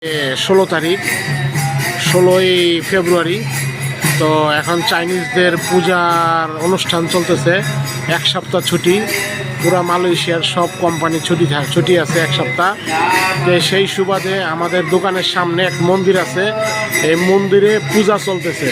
16 তারিখ 16ই ফেব্রুয়ারি। তো এখন চাইনিজদের পূজার অনুষ্ঠান চলতেছে। এক সপ্তাহ ছুটি, পুরা মালয়েশিয়ার সব কোম্পানি ছুটি আছে এক সপ্তাহ। তো সেই সুবাদে আমাদের দোকানের সামনে এক মন্দির আছে, এই মন্দিরে পূজা চলতেছে।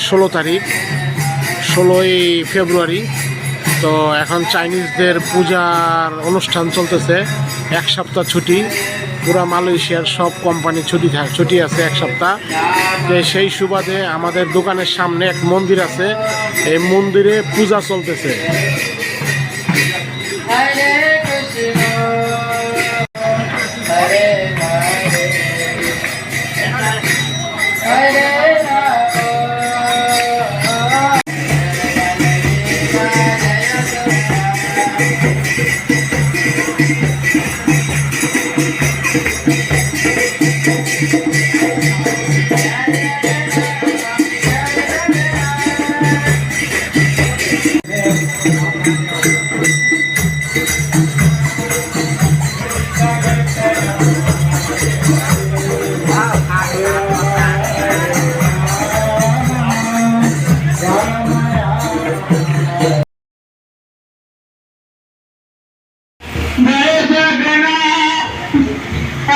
ষোলো তারিখ 16ই ফেব্রুয়ারি। তো এখন চাইনিজদের পূজার অনুষ্ঠান চলতেছে। এক সপ্তাহ ছুটি, পুরা মালয়েশিয়ার সব কোম্পানি ছুটি আছে এক সপ্তাহ। তো সেই সুবাদে আমাদের দোকানের সামনে এক মন্দির আছে, এই মন্দিরে পূজা চলতেছে।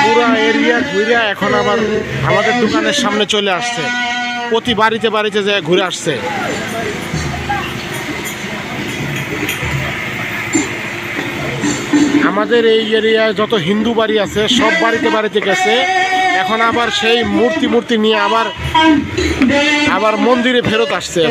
পুরা এরিয়া ঘুরে এখন আবার আমাদের দোকানের সামনে চলে আসছে। প্রতি বাড়িতে বাড়িতে যায় ঘুরে আসছে। আমাদের এই এরিয়ায় যত হিন্দু বাড়ি আছে সব বাড়িতে বাড়িতে গেছে। এখন আবার সেই মূর্তি নিয়ে আবার মন্দিরে ফেরত আসছে।